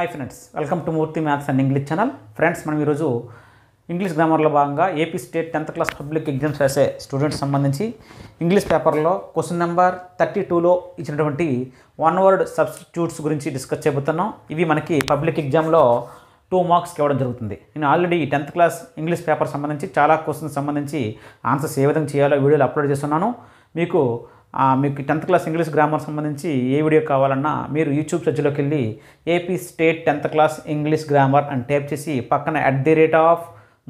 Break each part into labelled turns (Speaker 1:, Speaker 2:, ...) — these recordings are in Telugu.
Speaker 1: Hi friends, welcome to Murthy maths and English channel. Friends, మనం ఈరోజు ఇంగ్లీష్ గ్రామర్లో భాగంగా AP state 10th class public exams రాసే స్టూడెంట్స్ సంబంధించి ఇంగ్లీష్ పేపర్లో క్వశ్చన్ నెంబర్ 32లో ఇచ్చినటువంటి వన్ వర్డ్ సబ్స్టిట్యూట్స్ గురించి డిస్కస్ చేయబోతున్నాం. ఇవి మనకి పబ్లిక్ ఎగ్జామ్లో 2 మార్క్స్కి ఇవ్వడం జరుగుతుంది. నేను already 10th class English paper సంబంధించి చాలా క్వశ్చన్స్ సంబంధించి ఆన్సర్స్ ఏ విధంగా చేయాలో వీడియోలు అప్లోడ్ చేస్తున్నాను. మీకు 10th క్లాస్ ఇంగ్లీష్ గ్రామర్ సంబంధించి ఏ వీడియో కావాలన్నా మీరు యూట్యూబ్ సెర్చ్లోకి వెళ్ళి AP state 10th class English grammar అని టైప్ చేసి పక్కన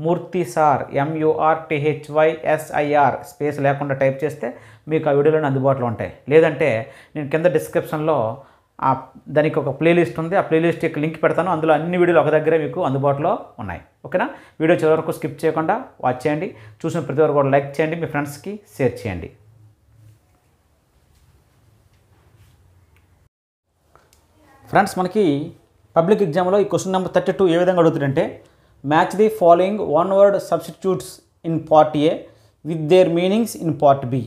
Speaker 1: @మూర్తి సార్ MURTHYSIR స్పేస్ లేకుండా టైప్ చేస్తే మీకు ఆ వీడియోలోనే అందుబాటులో ఉంటాయి. లేదంటే నేను కింద డిస్క్రిప్షన్లో దానికి ఒక ప్లేలిస్ట్ ఉంది. ఆ ప్లేలిస్ట్ యొక్క లింక్ పెడతాను. అందులో అన్ని వీడియోలు ఒక దగ్గరే మీకు అందుబాటులో ఉన్నాయి. ఓకేనా? వీడియో చివరి వరకు స్కిప్ చేయకుండా వాచ్ చేయండి. చూసిన ప్రతి ఒక్కరు కూడా లైక్ చేయండి, మీ ఫ్రెండ్స్కి షేర్ చేయండి. ఫ్రెండ్స్, మనకి పబ్లిక్ ఎగ్జామ్లో ఈ క్వశ్చన్ నెంబర్ 32 ఏ విధంగా అడుగుతుందంటే, match the following one word substitutes in part A with their meanings in part B.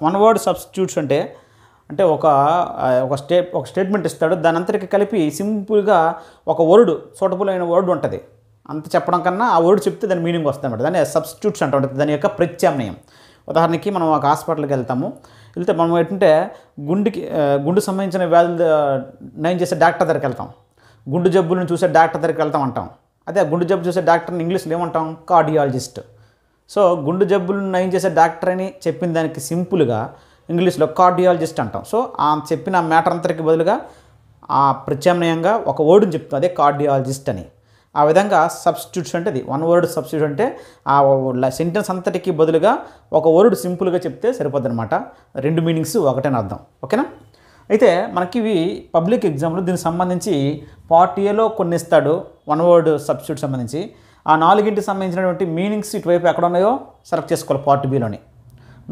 Speaker 1: One word substitutes అంటే ఒక స్టేట్మెంట్ ఇస్తాడు. దాని అంతటికి కలిపి సింపుల్గా ఒక వర్డ్, సూటబుల్ అయిన వర్డ్ ఉంటుంది. అంత చెప్పడం కన్నా ఆ వర్డ్ చెప్తే దాని మీనింగ్ వస్తుంది అన్నమాట. దాన్ని సబ్స్టిట్యూట్స్ అంటూ ఉంటుంది. దాని యొక్క ప్రత్యామ్నాయం. ఉదాహరణకి మనం ఒక హాస్పిటల్కి వెళ్తే మనం ఏంటంటే గుండు సంబంధించిన వ్యాధులు నయం చేసే డాక్టర్ దగ్గరికి వెళ్తాం. గుండు జబ్బులను చూసే డాక్టర్ దగ్గరికి వెళ్తాం అంటాం. అదే గుండు జబ్బు చూసే డాక్టర్ని ఇంగ్లీష్లో ఏమంటాం? కార్డియాలజిస్ట్. సో గుండు జబ్బులను నయం చేసే డాక్టర్ అని చెప్పిన దానికి సింపుల్గా ఇంగ్లీష్లో కార్డియాలజిస్ట్ అంటాం. సో ఆ చెప్పిన మ్యాటర్ అంతటికి బదులుగా ఆ ప్రత్యామ్నాయంగా ఒక వర్డ్ని చెప్తాం, అదే కార్డియాలజిస్ట్ అని. ఆ విధంగా సబ్స్టిట్యూట్స్ అంటే అది వన్ వర్డ్ సబ్స్టిట్యూట్ అంటే ఆ సెంటెన్స్ అంతటికి బదులుగా ఒక వర్డ్ సింపుల్గా చెప్తే సరిపోద్ది అనమాట. 2 మీనింగ్స్ ఒకటేని అర్థం. ఓకేనా? అయితే మనకి ఇవి పబ్లిక్ ఎగ్జామ్లో దీనికి సంబంధించి పార్ట్ ఏలో కొన్ని ఇస్తాడు వన్ వర్డ్ సబ్స్టిట్యూట్ సంబంధించి. ఆ 4గింటికి సంబంధించినటువంటి మీనింగ్స్ ఇటువైపు ఎక్కడ ఉన్నాయో సెలెక్ట్ చేసుకోవాలి. పార్ట్ బిలోని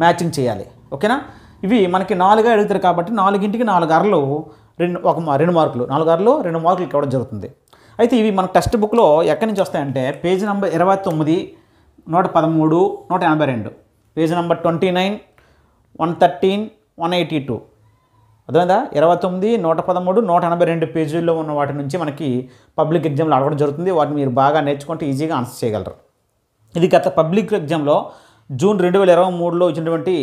Speaker 1: మ్యాచింగ్ చేయాలి. ఓకేనా? ఇవి మనకి 4గా అడుగుతారు కాబట్టి 4గింటికి 4 అరలు 2 మార్కులు, 4 అరలు 2 మార్కులు ఇవ్వడం జరుగుతుంది. అయితే ఇవి మన టెక్స్ట్ బుక్లో ఎక్కడి నుంచి వస్తాయంటే పేజ్ నెంబర్ 29, 113, 182, పేజ్ నెంబర్ 29, 113, 182. అర్థమైందా? 29, 113, 182 పేజీల్లో ఉన్న వాటి నుంచి మనకి పబ్లిక్ ఎగ్జామ్లో అడగడం జరుగుతుంది. వాటిని మీరు బాగా నేర్చుకుంటే ఈజీగా ఆన్సర్ చేయగలరు. ఇది గత పబ్లిక్ ఎగ్జామ్లో జూన్ 2023లో ఇచ్చినటువంటి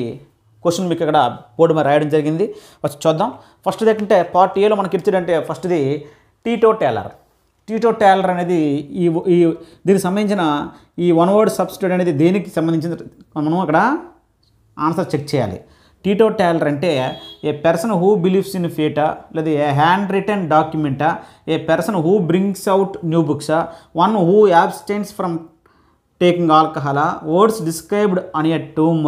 Speaker 1: క్వశ్చన్ మీకు ఇక్కడ బోర్డు మీద రాయడం జరిగింది. వచ్చి చూద్దాం. ఫస్ట్ ఏంటంటే పార్ట్ ఏలో మనకి ఇచ్చాడంటే ఫస్ట్ది టీటో టేలర్ అనేది దీనికి సంబంధించిన ఈ వన్ వర్డ్ సబ్స్టిట్యూట్ అనేది దేనికి సంబంధించిన మనం అక్కడ ఆన్సర్ చెక్ చేయాలి. టీటో టేలర్ అంటే a person who believes in ఫేటా, లేదా ఏ హ్యాండ్ రిటన్ డాక్యుమెంటా, a person who brings out new బుక్సా, one who abstains from taking ఆల్కహాలా, words described on a tomb,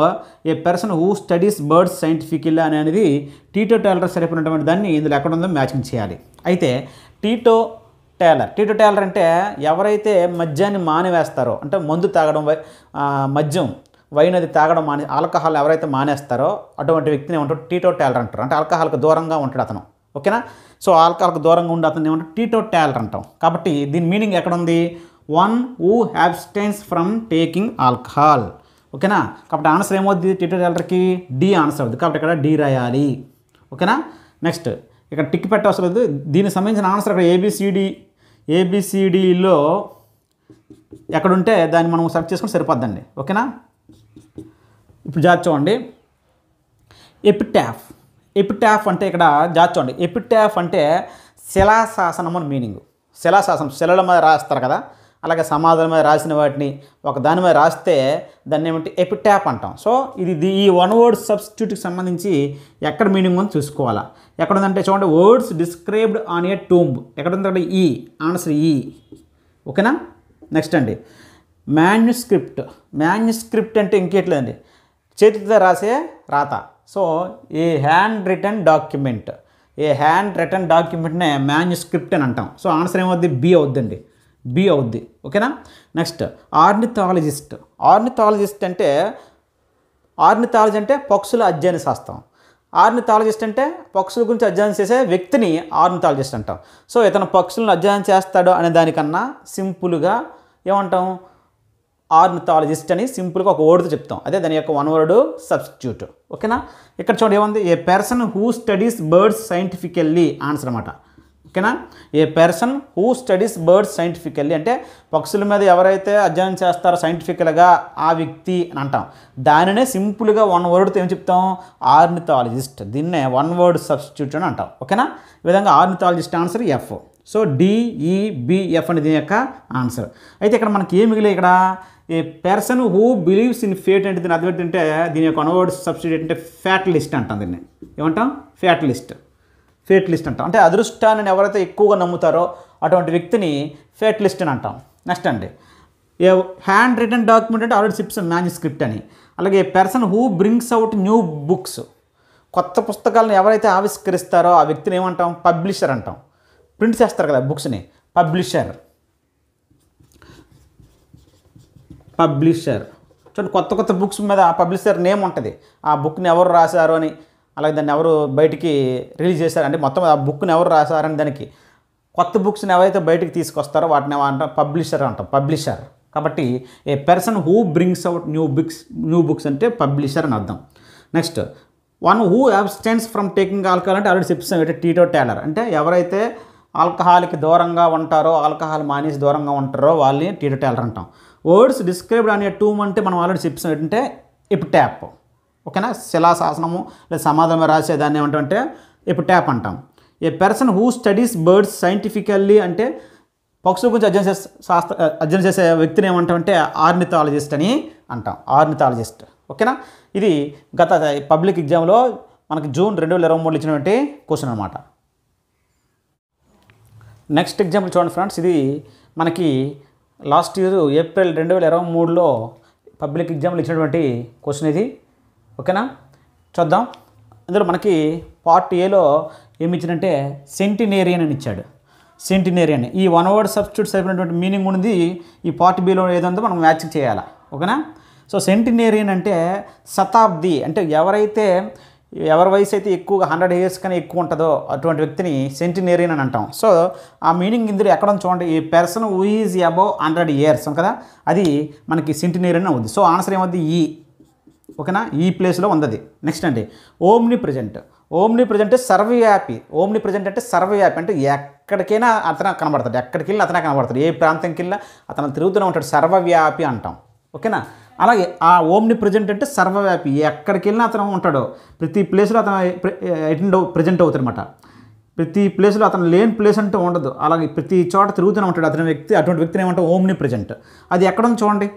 Speaker 1: a person who studies birds scientifically అనేది టీటో టేలర్ సరిపోయినటువంటి దాన్ని ఇందులో ఎక్కడ ఉందో మ్యాచింగ్ చేయాలి. అయితే టీటో టేలర్ అంటే ఎవరైతే మద్యాన్ని మానివేస్తారో, అంటే మందు తాగడం, మద్యం వైన్ అది తాగడం ఆల్కహాల్ ఎవరైతే మానేస్తారో అటువంటి వ్యక్తిని ఏమంటారు? టీటో టేలర్ అంటారు. అంటే ఆల్కహాల్కి దూరంగా ఉంటాడు అతను. ఓకేనా? సో ఆల్కహాల్కి దూరంగా ఉండి అతను ఏమంటారు? టీటో టేలర్ అంటాం. కాబట్టి దీని మీనింగ్ ఎక్కడ ఉంది? One who abstains from taking alcohol. ఓకేనా? కాబట్టి ఆన్సర్ ఏమవుద్ది? టీటో టేలర్కి డి ఆన్సర్ అవుతుంది. కాబట్టి ఇక్కడ డి రాయాలి. ఓకేనా? నెక్స్ట్ ఇక్కడ టిక్ పెట్టవసరం లేదు. దీనికి సంబంధించిన ఆన్సర్ ఇక్కడ ఏబిసిడిలో ఎక్కడుంటే దాన్ని మనం సెర్చ్ చేసుకుని సరిపోద్దండి. ఓకేనా? ఇప్పుడు జాగ్రత్త చూడండి. ఎపిటాఫ్ అంటే ఇక్కడ జాగ్రత్త చూడండి. ఎపిటాఫ్ అంటే శిలాశాసనం అని మీనింగ్. శిలాశాసనం శిలల మీద రాస్తారు కదా, అలాగే సమాధుల మీద రాసిన వాటిని ఒక దాని మీద రాస్తే దాన్ని ఏమంటే ఎపిటాఫ్ అంటాం. సో ఇది ఈ వన్ వర్డ్ సబ్స్టిట్యూట్కి సంబంధించి ఎక్కడ మీనింగ్ ఉందో చూసుకోవాలా. ఎక్కడ ఉందంటే చూడండి, words described on A tomb. ఎక్కడ ఉందంటే ఈ ఆన్సర్ ఈ. ఓకేనా? నెక్స్ట్ అండి మాన్యుస్క్రిప్ట్ అంటే ఇంకేట్లేదండి, చేతితో రాసే రాత. సో ఏ హ్యాండ్ రిటన్ డాక్యుమెంట్నే మాన్యుస్క్రిప్ట్ అని అంటాం. సో ఆన్సర్ ఏమవుద్ది? బి అవుద్దండి. బి అవుద్ది. ఓకేనా? నెక్స్ట్ ఆర్నిథాలజిస్ట్ అంటే ఆర్నిథాలజీ అంటే పక్షుల అధ్యయన శాస్త్రం. ఆర్నిథాలజిస్ట్ అంటే పక్షుల గురించి అధ్యయనం చేసే వ్యక్తిని ఆర్నిథాలజిస్ట్ అంటాం. సో ఇతను పక్షులను అధ్యయనం చేస్తాడు అనే దానికన్నా సింపుల్గా ఏమంటాం? ఆర్నిథాలజిస్ట్ అని సింపుల్గా ఒక వర్డ్తో చెప్తాం. అదే దాని యొక్క వన్ వర్డ్ సబ్స్టిట్యూట్. ఓకేనా? ఇక్కడ చూడండి ఏముంది? A person who studies birds scientifically answer అన్నమాట. ఓకేనా. A person who studies birds scientifically అంటే పక్షుల మీద ఎవరైతే అధ్యయనం చేస్తారో సైంటిఫికల్గా ఆ వ్యక్తి అని అంటాం. దానినే సింపుల్గా వన్ వర్డ్తో ఏం చెప్తాం, ఆర్నిథాలజిస్ట్. దీన్నే వన్ వర్డ్ సబ్స్టిట్యూట్ అని అంటాం. ఓకేనా. ఈ విధంగా ornithologist answer F. So DEBF అని దీని యొక్క ఆన్సర్. అయితే ఇక్కడ మనకి ఏం మిగిలే, ఇక్కడ a person who believes in fate అంటే దీని అర్థం ఏంటంటే దీని యొక్క వన్ వర్డ్ సబ్స్టిట్యూట్ అంటే ఫ్యాటలిస్ట్ అంటాం. దీన్ని ఏమంటాం, ఫ్యాటలిస్ట్ అంటాం. అంటే అదృష్టాన్ని ఎవరైతే ఎక్కువగా నమ్ముతారో అటువంటి వ్యక్తిని ఫ్యాటలిస్ట్ అని అంటాం. నెక్స్ట్ అండి, ఏ హ్యాండ్ రిటన్ డాక్యుమెంట్ అంటే ఆల్రెడీ సిప్స్ మ్యాన్యుస్క్రిప్ట్ అని. అలాగే person who brings out new books, కొత్త పుస్తకాలను ఎవరైతే ఆవిష్కరిస్తారో ఆ వ్యక్తిని ఏమంటాం, పబ్లిషర్ అంటాం. ప్రింట్ చేస్తారు కదా బుక్స్ని, పబ్లిషర్. చూడండి, కొత్త బుక్స్ మీద పబ్లిషర్ నేమ్ ఉంటుంది. ఆ బుక్ని ఎవరు రాశారు అని, అలాగే దాన్ని ఎవరు బయటికి రిలీజ్ చేశారు అంటే మొత్తం ఆ బుక్ని ఎవరు రాశారని, దానికి కొత్త బుక్స్ని ఎవరైతే బయటికి తీసుకొస్తారో వాటిని అంటాం పబ్లిషర్ అంటాం, పబ్లిషర్. కాబట్టి a person who brings out new books అంటే పబ్లిషర్ అని అర్థం. Next, one who abstains from taking alcohol అంటే ఆల్రెడీ చెప్తాం అంటే టీటోటాలర్. అంటే ఎవరైతే ఆల్కహాల్కి దూరంగా ఉంటారో, ఆల్కహాల్ మానేసి దూరంగా ఉంటారో వాళ్ళని టీటోటాలర్ అంటాం. వర్డ్స్ డిస్క్రైబ్డ్ అనే టూమ్ అంటే మనం ఆల్రెడీ చెప్తాం ఏంటంటే ఎపిటాప్. ఓకేనా. శిలాశాసనము లేదా సమాధం రాసేదాన్ని ఏమంటామంటే ఎపిటాప్ అంటాం. A person who studies birds scientifically అంటే పక్షుల గురించి అధ్యయనం చేసే వ్యక్తిని ఏమంటామంటే ఆర్నిథాలజిస్ట్ అని అంటాం, ఆర్నిథాలజిస్ట్. ఓకేనా. ఇది గత పబ్లిక్ ఎగ్జామ్లో మనకి జూన్ 2023 ఇచ్చినటువంటి క్వశ్చన్ అనమాట. నెక్స్ట్ ఎగ్జాంపుల్ చూడండి ఫ్రెండ్స్, ఇది మనకి లాస్ట్ ఇయర్ ఏప్రిల్ 2023లో పబ్లిక్ ఎగ్జామ్లో ఇచ్చినటువంటి క్వశ్చన్ ఇది. ఓకేనా. చూద్దాం. ఇందులో మనకి పార్ట్ ఏలో ఏమి ఇచ్చాడంటే సెంటినేరియన్ అని ఇచ్చాడు. సెంటినేరియన్ ఈ వన్ వర్డ్ సబ్స్టిట్యూట్స్ అయిపోయినటువంటి మీనింగ్ ఉంది. ఈ పార్ట్ బిలో ఏదంతా మనం మ్యాచింగ్ చేయాలి. ఓకేనా. సో సెంటినేరియన్ అంటే శతాబ్ది, అంటే ఎవరి వయసు అయితే ఎక్కువగా 100 years కన్నా ఎక్కువ ఉంటుందో అటువంటి వ్యక్తిని సెంటినేరియన్ అని అంటాం. సో ఆ మీనింగ్ ఇందులో ఎక్కడ చూడండి, ఈ person who is above 100 years కదా, అది మనకి సెంటినేరియన్ అవుద్ది. సో ఆన్సర్ ఏమవుద్ది, ఈ. ఓకేనా. ఈ ప్లేస్లో ఉంది. నెక్స్ట్ అండి, ఓమ్ని ప్రజెంట్ సర్వవ్యాపి. ఓమ్ని ప్రజెంట్ అంటే సర్వవ్యాపి అంటే ఎక్కడికైనా అతను కనబడతాడు, ఎక్కడికి వెళ్ళి అతనే కనబడతాడు, ఏ ప్రాంతంకి వెళ్ళినా అతను తిరుగుతూనే ఉంటాడు, సర్వవ్యాపి అంటాం. ఓకేనా. అలాగే ఆ ఓమ్ని ప్రజెంట్ అంటే సర్వవ్యాపి, ఎక్కడికి వెళ్ళినా అతను ఉంటాడు, ప్రతి ప్లేస్లో అతను ప్రజెంట్ అవుతాడు అనమాట. ప్రతి ప్లేస్లో అతను లేని ప్లేస్ అంటూ ఉండదు, అలాగే ప్రతి చోట తిరుగుతూనే ఉంటాడు అటువంటి వ్యక్తిని ఏమంటాం, ఓమ్ని ప్రజెంట్. అది ఎక్కడ ఉంది చూడండి,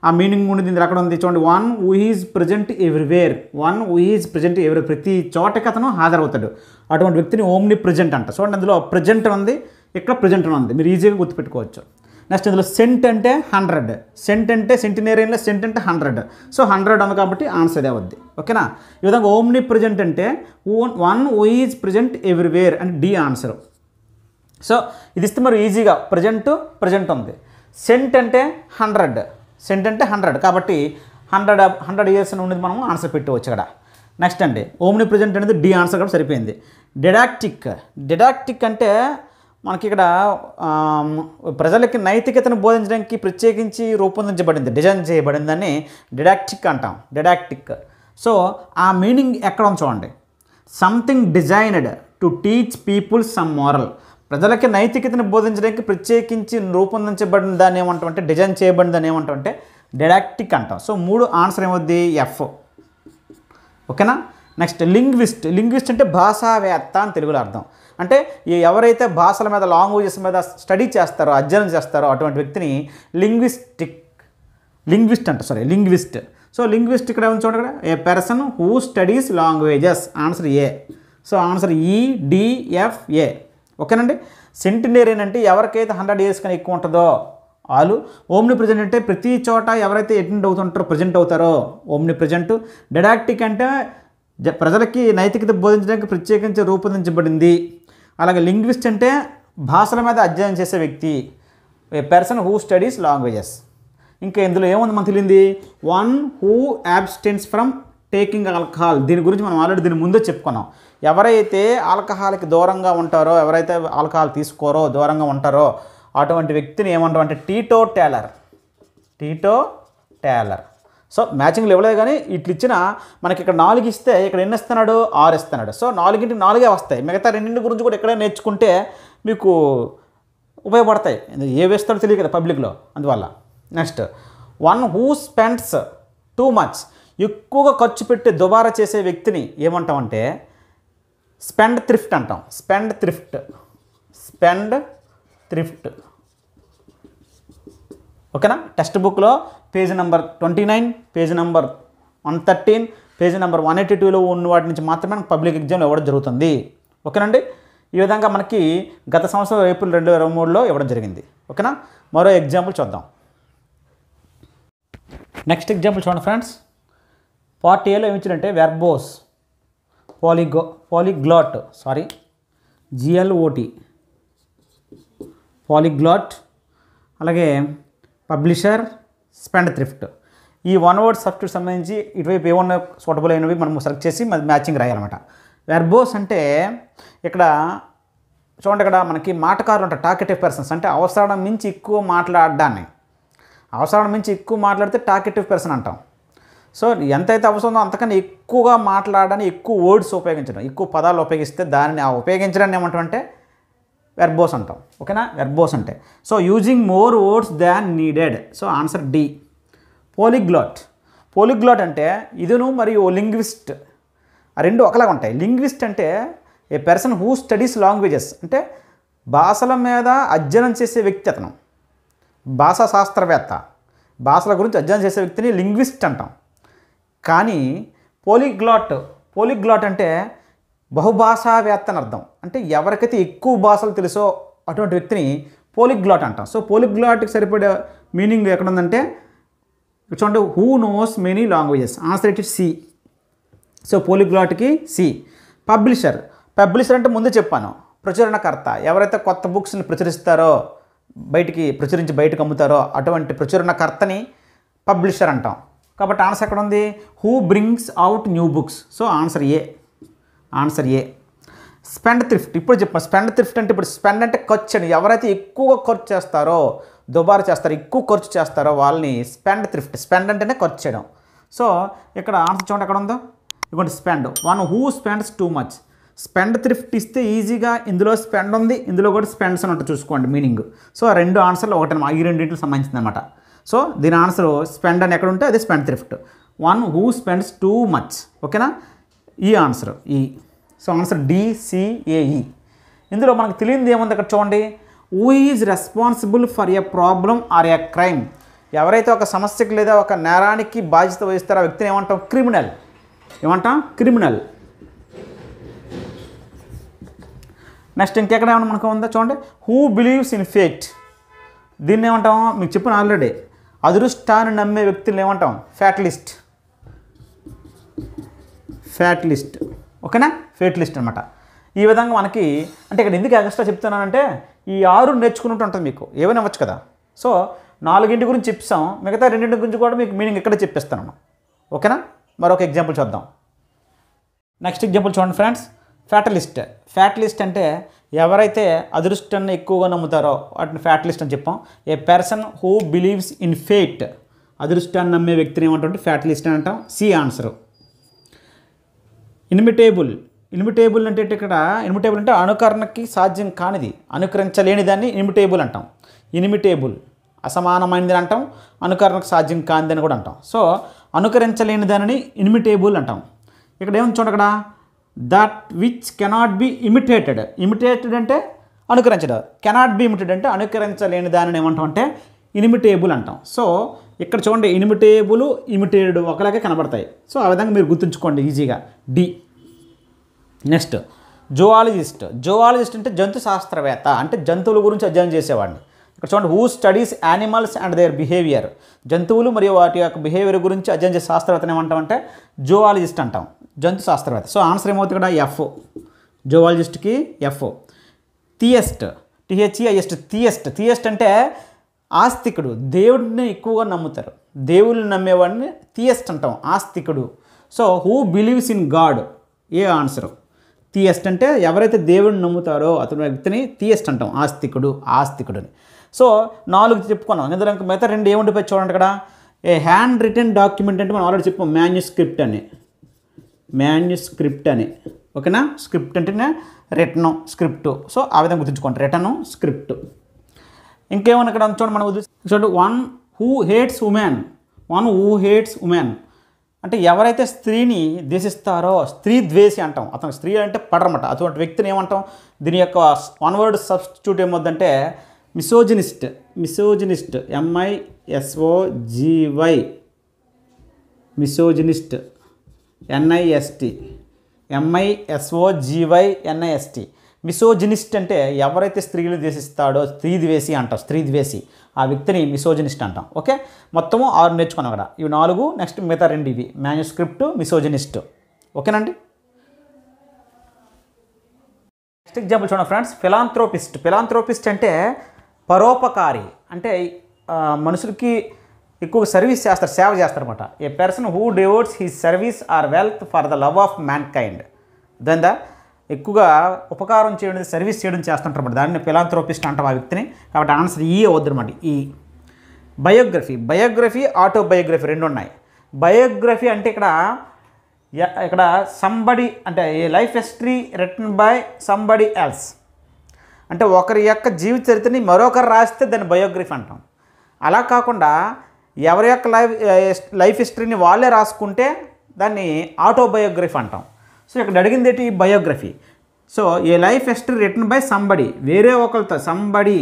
Speaker 1: ఆ మీనింగ్ ఉండేది ఇందులో ఎక్కడ ఉంది చూడండి, one who is present everywhere. ప్రతి చోటకి అతను హాజరవుతాడు, అటువంటి వ్యక్తిని ఓమ్ని ప్రజెంట్ అంట. చూడండి, అందులో ప్రజెంట్ ఉంది, ఇక్కడ ప్రజెంట్ ఉంది, మీరు ఈజీగా గుర్తుపెట్టుకోవచ్చు. నెక్స్ట్ ఇందులో సెంట్ అంటే 100, సెంట్ అంటే సెంటినేరియన్లో సెంట్ అంటే 100. సో 100 ఉంది కాబట్టి ఆన్సర్ అదే అవుద్ది. ఓకేనా. ఈ విధంగా ఓమ్ని ప్రజెంట్ అంటే one who is present everywhere అంటే డి ఆన్సర్. సో ఇది ఇస్తే మరి ఈజీగా ప్రజెంట్ ఉంది. సెంట్ అంటే 100 కాబట్టి 100 years అని ఉండేది, మనం ఆన్సర్ పెట్టవచ్చు ఇక్కడ. నెక్స్ట్ అండి, ఓమ్ని ప్రజెంట్ అనేది డి ఆన్సర్ కాబట్టి సరిపోయింది. డిడాక్టిక్ అంటే మనకి ఇక్కడ ప్రజలకి నైతికతను బోధించడానికి ప్రత్యేకించి రూపొందించబడింది, డిజైన్ చేయబడిందని డిడాక్టిక్ అంటాం. సో ఆ మీనింగ్ ఎక్కడ చూడండి, something designed to teach people some moral. ప్రజలకి నైతికతను బోధించడానికి ప్రత్యేకించి రూపొందించబడిన దాన్ని ఏమంటాం అంటే, డిజైన్ చేయబడిన దాన్ని ఏమంటాం అంటే డిడాక్టిక్ అంటాం. సో 3 ఆన్సర్ ఏమవుద్ది, ఎఫ్. ఓకేనా. నెక్స్ట్ లింగ్విస్ట్ అంటే భాషావేత్త అని తెలుగులో అర్థం. అంటే ఎవరైతే భాషల మీద, లాంగ్వేజెస్ మీద స్టడీ చేస్తారో, అధ్యయనం చేస్తారో అటువంటి వ్యక్తిని లింగ్విస్ట్. సో లింగ్విస్ట్ ఇక్కడ ఏమని చూడండి, a person who studies languages. Answer A. So answer EDFA. ఓకేనండి. సెంటినేరియన్ అంటే ఎవరికైతే 100 years కన్నా ఎక్కువ ఉంటుందో వాళ్ళు. ఓమ్ని ప్రజెంట్ అంటే ప్రతి చోట ఎవరైతే అటెండ్ అవుతుంటారో ప్రజెంట్ అవుతారో ఓమ్ని ప్రజెంట్. డిడాక్టిక్ అంటే ప్రజలకి నైతికత బోధించడానికి ప్రత్యేకించి రూపొందించబడింది. అలాగే లింగ్విస్ట్ అంటే భాషల మీద అధ్యయనం చేసే వ్యక్తి, a person who studies languages. ఇంకా ఇందులో ఏముంది మనకు తెలియంది, one who abstains from taking alcohol. దీని గురించి మనం ఆల్రెడీ దీని ముందే చెప్పుకున్నాం. ఎవరైతే ఆల్కహాల్కి దూరంగా ఉంటారో, ఎవరైతే ఆల్కహాల్ తీసుకోరో, దూరంగా ఉంటారో అటువంటి వ్యక్తిని ఏమంటాం అంటే టీటోటాలర్. సో మ్యాచింగ్లు ఇవ్వలేదు కానీ ఇట్లు ఇచ్చిన మనకి ఇక్కడ 4 ఇస్తే ఇక్కడ ఎన్ని ఇస్తున్నాడు, 6 ఇస్తున్నాడు. సో 4కి 4 వస్తాయి. మిగతా 2 గురించి కూడా ఇక్కడే నేర్చుకుంటే మీకు ఉపయోగపడతాయి. ఏ వేస్తాడో తెలియదు కదా పబ్లిక్లో, అందువల్ల. Next, one who spends too much, ఎక్కువగా ఖర్చు పెట్టి దుబారా చేసే వ్యక్తిని ఏమంటామంటే స్పెండ్ థ్రిఫ్ట్ అంటాం. Spendthrift. ఓకేనా? టెక్స్ట్ బుక్లో page number 29, page number 113, page number 182లో ఉన్న వాటి నుంచి మాత్రమే మనకు పబ్లిక్ ఎగ్జామ్లో ఇవ్వడం జరుగుతుంది. ఓకేనండి? ఈ విధంగా మనకి గత సంవత్సరం ఏప్రిల్ 2023లో ఇవ్వడం జరిగింది. ఓకేనా? మరో ఎగ్జాంపుల్ చూద్దాం. నెక్స్ట్ ఎగ్జాంపుల్ చూడండి ఫ్రెండ్స్. పార్ట్ ఏలో ఏమిచ్చారంటే వెర్బోస్, పాలిగ్లాట్, GLOT, పాలిగ్లాట్, అలాగే పబ్లిషర్, స్పెండ్ థ్రిఫ్ట్. ఈ వన్ వర్డ్ సబ్స్టిట్యూట్ సంబంధించి ఇటువైపు ఏమన్నా సూటబుల్ అయినవి మనం సెలెక్ట్ చేసి మ్యాచింగ్ రాయాలన్నమాట. వెర్బోస్ అంటే ఇక్కడ చూడండి, ఇక్కడ మనకి మాటకారులు ఉంటారు, టాకెటివ్ పర్సన్స్, అంటే అవసరం మించి ఎక్కువ మాట్లాడితే టాకెటివ్ పర్సన్ అంటాం. సో ఎంతైతే అవసరం ఉందో అంతకన్నా ఎక్కువగా మాట్లాడడానికి, ఎక్కువ వర్డ్స్ ఉపయోగించడం, ఎక్కువ పదాలు ఉపయోగిస్తే దానిని ఉపయోగించడాన్ని ఏమంటామంటే వెర్బోస్ అంటాం. ఓకేనా? వెర్బోస్ అంటే so using more words than needed. So answer D. Polyglot అంటే ఇదును మరియు లింగ్విస్ట్ ఆ రెండు ఒకలాగా ఉంటాయి. లింగ్విస్ట్ అంటే a person who studies languages, అంటే భాషల మీద అధ్యయనం చేసే వ్యక్తి అతను. భాషా శాస్త్రవేత్త, భాషల గురించి అధ్యయనం చేసే వ్యక్తిని లింగ్విస్ట్ అంటాం. కానీ పోలిగ్లాట్ అంటే బహుభాషావేత్త అని అర్థం. అంటే ఎవరికైతే ఎక్కువ భాషలు తెలుసో అటువంటి వ్యక్తిని పోలిగ్లాట్ అంటాం. సో పోలిగ్లాట్కి సరిపడే మీనింగ్ ఎక్కడ ఉందంటే చూడండి, who knows many languages. Answer it is C. So పోలిగ్లాట్కి సి. పబ్లిషర్ అంటే ముందే చెప్పాను, ప్రచురణకర్త. ఎవరైతే కొత్త బుక్స్ని ప్రచురిస్తారో, బయటకు అమ్ముతారో అటువంటి ప్రచురణకర్తని పబ్లిషర్ అంటాం. కాబట్టి ఆన్సర్ ఎక్కడ ఉంది? Who brings out new books. So answer A. Spend thrift ఇప్పుడు చెప్పాను. స్పెండ్ థ్రిఫ్ట్ అంటే ఇప్పుడు స్పెండ్ అంటే ఖర్చు అని. ఎవరైతే ఎక్కువగా ఖర్చు చేస్తారో, దుబారా చేస్తారో, ఎక్కువ ఖర్చు చేస్తారో వాళ్ళని స్పెండ్ థ్రిఫ్ట్. స్పెండ్ అంటేనే ఖర్చు చేయడం. సో ఇక్కడ ఆన్సర్ చూడండి ఎక్కడ ఉందో. ఇదిగోండి spend. One who spends too much. Spend thrift ఇస్తే ఈజీగా ఇందులో స్పెండ్ ఉంది, ఇందులో కూడా స్పెండ్స్ అని ఉంటుంది, చూసుకోండి మీనింగ్. సో ఆ రెండు ఆన్సర్లు ఒకటనమాట, ఈ రెండింటికి సంబంధించింది అనమాట. సో దీని ఆన్సర్ స్పెండ్ అని ఎక్కడ ఉంటే అది spend thrift. One who spends too much. ఓకేనా? ఈ ఆన్సర్ ఈ. So answer DCAE. ఇందులో మనకు తెలియనిది ఏముంది అక్కడ చూడండి. Who is responsible for a problem or a crime. ఎవరైతే ఒక సమస్యకి లేదా ఒక నేరానికి బాధ్యత వహిస్తారో ఆ వ్యక్తిని ఏమంటాం? క్రిమినల్. నెక్స్ట్ ఇంకెక్కడ ఏమన్నా మనకు ఉందా చూడండి. Who believes in fate. దీన్ని ఏమంటాం? మీకు చెప్పిన ఆల్రెడీ. అదృష్టాన్ని నమ్మే వ్యక్తులు ఏమంటాం? ఫ్యాటలిస్ట్. ఓకేనా? ఫేటలిస్ట్ అనమాట. ఈ విధంగా మనకి అంటే ఇక్కడ ఎందుకు ఎక్స్ట్రా చెప్తున్నానంటే ఈ 6 నేర్చుకున్నట్టు ఉంటుంది, మీకు ఏమైనా అవ్వచ్చు కదా. సో 4 గురించి చెప్పాం, మిగతా 2 గురించి కూడా మీకు మీనింగ్ ఇక్కడే చెప్పిస్తాను. ఓకేనా? మరొక ఎగ్జాంపుల్ చూద్దాం. నెక్స్ట్ ఎగ్జాంపుల్ చూడండి ఫ్రెండ్స్. ఫ్యాటలిస్ట్ అంటే ఎవరైతే అదృష్టాన్ని ఎక్కువగా నమ్ముతారో వాటిని ఫ్యాటలిస్ట్ అని చెప్పాం. A person who believes in fate. అదృష్టాన్ని నమ్మే వ్యక్తిని ఏమంటే ఫ్యాటలిస్ట్ అని అంటాం. C answer. ఇనిమిటేబుల్ అంటే ఇక్కడ ఇనిమిటేబుల్ అంటే అనుకరణకి సాధ్యం కానిది, అనుకరించలేని దాన్ని ఇనిమిటేబుల్ అంటాం. అసమానమైనది అంటాం, అనుకరణకు సాధ్యం కానిదని కూడా అంటాం. సో అనుకరించలేని దానిని ఇనిమిటేబుల్ అంటాం. ఇక్కడ ఏముంది చూడండి, అక్కడ that which cannot be imitated అంటే అనుకరించడం, కెనాట్ బి ఇమిటెడ్ అంటే అనుకరించలేని దానిని ఏమంటాం అంటే ఇనిమిటేబుల్ అంటాం. సో ఇక్కడ చూడండి, ఇమిటేటెడ్ ఒకలాగే కనబడతాయి. సో ఆ విధంగా మీరు గుర్తుంచుకోండి ఈజీగా. డి. నెక్స్ట్ జువాలజిస్ట్ అంటే జంతు శాస్త్రవేత్త, అంటే జంతువుల గురించి అధ్యయనం చేసేవాడిని. ఇక్కడ చూడండి, who studies animals and their behaviour. జంతువులు మరియు వాటి యొక్క బిహేవియర్ గురించి అధ్యయనం చేసే శాస్త్రవేత్తని ఏమంటామంటే జువాలజిస్ట్ అంటాం, జంతు శాస్త్రవేత్త. సో ఆన్సర్ ఏమవుతుంది ఇక్కడ? ఎఫ్. జువాలజిస్ట్కి ఎఫ్. థియస్ట్ అంటే ఆస్తికుడు, దేవుడిని ఎక్కువగా నమ్ముతారు, దేవుళ్ళని నమ్మేవాడిని థియస్ట్ అంటాం, ఆస్తికుడు. So who believes in God. A answer? Theist అంటే ఎవరైతే దేవుడిని నమ్ముతారో అతని వ్యక్తిని థియస్ట్ అంటాం, ఆస్తికుడు. సో 4 చెప్పుకున్నాం. ఇందులో మిగతా 2 ఏముండిపోయి చూడండి ఇక్కడ. ఏ హ్యాండ్ రిటెన్ డాక్యుమెంట్ అంటే మనం ఆల్రెడీ చెప్పాం, మ్యాన్యుస్క్రిప్ట్ అని. ఓకేనా. స్క్రిప్ట్ అంటేనే రిటన్, స్క్రిప్ట్. సో ఆ విధంగా గుర్తుంచుకోండి, రిటన్, స్క్రిప్ట్. ఇంకేమన్నా ఇక్కడ చూడండి, మనం చూడండి, వన్ హూ హేట్స్ ఉమెన్ అంటే ఎవరైతే స్త్రీని ద్వేషిస్తారో, స్త్రీ ద్వేషి అంటాం. అతను స్త్రీ అంటే పడరమాట, అటువంటి వ్యక్తిని ఏమంటాం? దీని యొక్క వన్ వర్డ్ సబ్స్టిట్యూట్ ఏమవుద్దంటే misogynist. MISOGY, misogynist, NIST, MISOGYNIST. Misogynist అంటే ఎవరైతే స్త్రీలు ద్వేషిస్తాడో, స్త్రీ ద్వేషి అంటాం, స్త్రీ ద్వేషి, ఆ వ్యక్తిని మిసోజినిస్ట్ అంటాం. ఓకే, మొత్తము 6 నేర్చుకున్నాం అక్కడ. ఇవి 4, నెక్స్ట్ మిగతా 2 ఇవి మ్యాన్యుస్క్రిప్ట్, మిసోజినిస్ట్. ఓకేనండి. నెక్స్ట్ ఎగ్జాంపుల్ చూడండి ఫ్రెండ్స్, ఫిలాంథ్రోపిస్ట్ అంటే పరోపకారి. అంటే మనుషులకి ఎక్కువ సర్వీస్ చేస్తారు, సేవ చేస్తారన్నమాట. A person who devotes his service or wealth for the love of mankind. దాందా ఎక్కువగా ఉపకారం చేయడం, సర్వీస్ చేయడం చేస్తుంటారు, దాన్ని ఫిలాంథ్రోపిస్ట్ అంటాం ఆ వ్యక్తిని. కాబట్టి ఆన్సర్ ఈ అవుద్ది అనమాట. ఈ బయోగ్రఫీ, ఆటోబయోగ్రఫీ 2 ఉన్నాయి. బయోగ్రఫీ అంటే ఇక్కడ సంబడి అంటే a life history written by somebody else. అంటే ఒకరి యొక్క జీవిత చరిత్రని మరొకరు రాస్తే దాన్ని బయోగ్రఫీ అంటాం. అలా కాకుండా ఎవరి యొక్క లైఫ్ హిస్టరీని వాళ్ళే రాసుకుంటే దాన్ని ఆటోబయోగ్రఫీ అంటాం. సో ఇక్కడ అడిగింది ఏంటి? Biography. So A life history written by somebody, వేరే ఒకరితో, సంబడి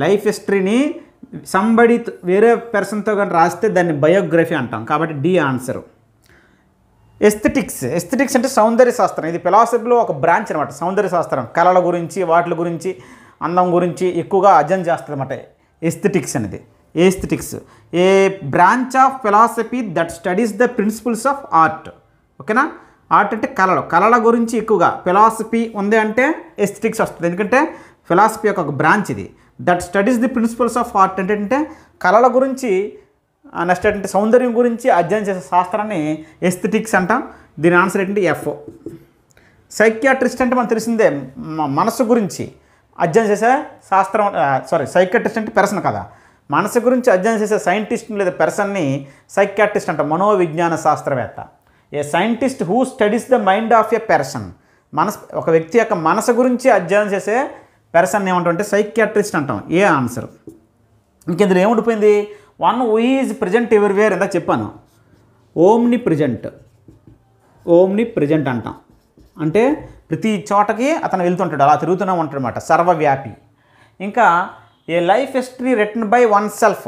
Speaker 1: లైఫ్ హిస్టరీని వేరే పర్సన్తో కానీ రాస్తే దాన్ని బయోగ్రఫీ అంటాం. కాబట్టి డి ఆన్సర్. ఎస్థెటిక్స్ అంటే సౌందర్య శాస్త్రం. ఇది ఫిలాసఫీలో ఒక బ్రాంచ్ అనమాట. సౌందర్య శాస్త్రం కళల గురించి, వాటి గురించి, అందం గురించి ఎక్కువగా అధ్యయనం చేస్తుంది అనమాట ఎస్థెటిక్స్ అనేది. A branch of philosophy that studies the principles of art. ఓకేనా. ఆర్ట్ అంటే కళల గురించి ఎక్కువగా ఫిలాసఫీ ఉంది అంటే ఎస్థెటిక్స్ వస్తుంది. ఎందుకంటే ఫిలాసఫీ యొక్క ఒక బ్రాంచ్ ఇది. That studies the principles of art అంటే కళల గురించి, నెక్స్ట్ ఏంటంటే సౌందర్యం గురించి అధ్యయనం చేసే శాస్త్రాన్ని ఎస్థెటిక్స్ అంటాం. దీని ఆన్సర్ ఏంటంటే ఎఫ్. సైకియాట్రిస్ట్ అంటే మనకు తెలిసిందే, మనసు గురించి అధ్యయనం చేసే శాస్త్రం. సైకియాట్రిస్ట్ అంటే పర్సన్ కదా, మనసు గురించి అధ్యయనం చేసే సైంటిస్ట్ని లేదా పర్సన్ని సైకియాట్రిస్ట్ అంటాం, మనోవిజ్ఞాన శాస్త్రవేత్త. A scientist who studies the mind of a person. ఒక వ్యక్తి యొక్క మనసు గురించి అధ్యయనం చేసే పర్సన్ ఏమంటామంటే సైకియాట్రిస్ట్ అంటాం. A answer. ఇంకెందులో ఏముండిపోయింది? One who is present everywhere ఎంత చెప్పాను, ఓమ్ని ప్రెజెంట్ అంటాం. అంటే ప్రతి చోటకి అతను వెళ్తుంటాడు, అలా తిరుగుతూనే ఉంటాడు అనమాట, సర్వవ్యాపి. ఇంకా a life history written by oneself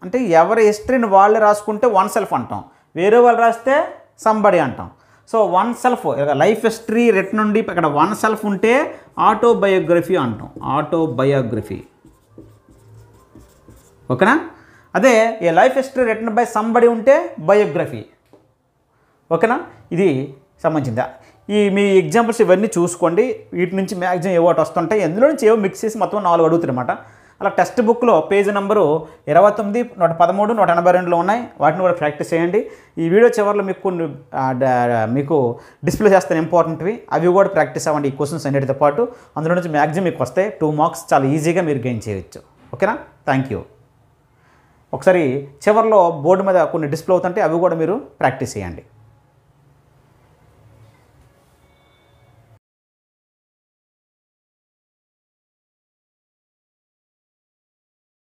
Speaker 1: అంటే ఎవరి హిస్టరీని వాళ్ళే రాసుకుంటే వన్ సెల్ఫ్ అంటాం, వేరే వాళ్ళు రాస్తే సంబడి అంటాం. So oneself life history written నుండి ఇక్కడ వన్ సెల్ఫ్ ఉంటే ఆటోబయోగ్రఫీ అంటాం, ఆటోబయోగ్రఫీ. ఓకేనా. అదే a life history written by somebody ఉంటే బయోగ్రఫీ. ఓకేనా. ఇది సంబంధించిందా? మీ ఎగ్జాంపుల్స్ ఇవన్నీ చూసుకోండి. వీటి నుంచి మ్యాక్సిమం ఏవోటి వస్తుంటాయి, ఎందులో నుంచి ఏవో మిక్స్ చేసి మొత్తం 4 అడుగుతారన్నమాట. అలా టెక్స్ట్ బుక్లో పేజ్ నెంబరు 29, 113, 182లో ఉన్నాయి. వాటిని కూడా ప్రాక్టీస్ చేయండి. ఈ వీడియో చివరిలో మీకు డిస్ప్లే చేస్తాను ఇంపార్టెంట్వి, అవి కూడా ప్రాక్టీస్ అవ్వండి. ఈ క్వశ్చన్స్ అన్నిటితో పాటు అందులో నుంచి మ్యాక్సిమం మీకు వస్తాయి. 2 మార్క్స్ చాలా ఈజీగా మీరు గెయిన్ చేయవచ్చు. ఓకేనా. Thank you. ఒకసారి చివరిలో బోర్డు మీద కొన్ని డిస్ప్లే అవుతుంటే అవి కూడా మీరు ప్రాక్టీస్ చేయండి.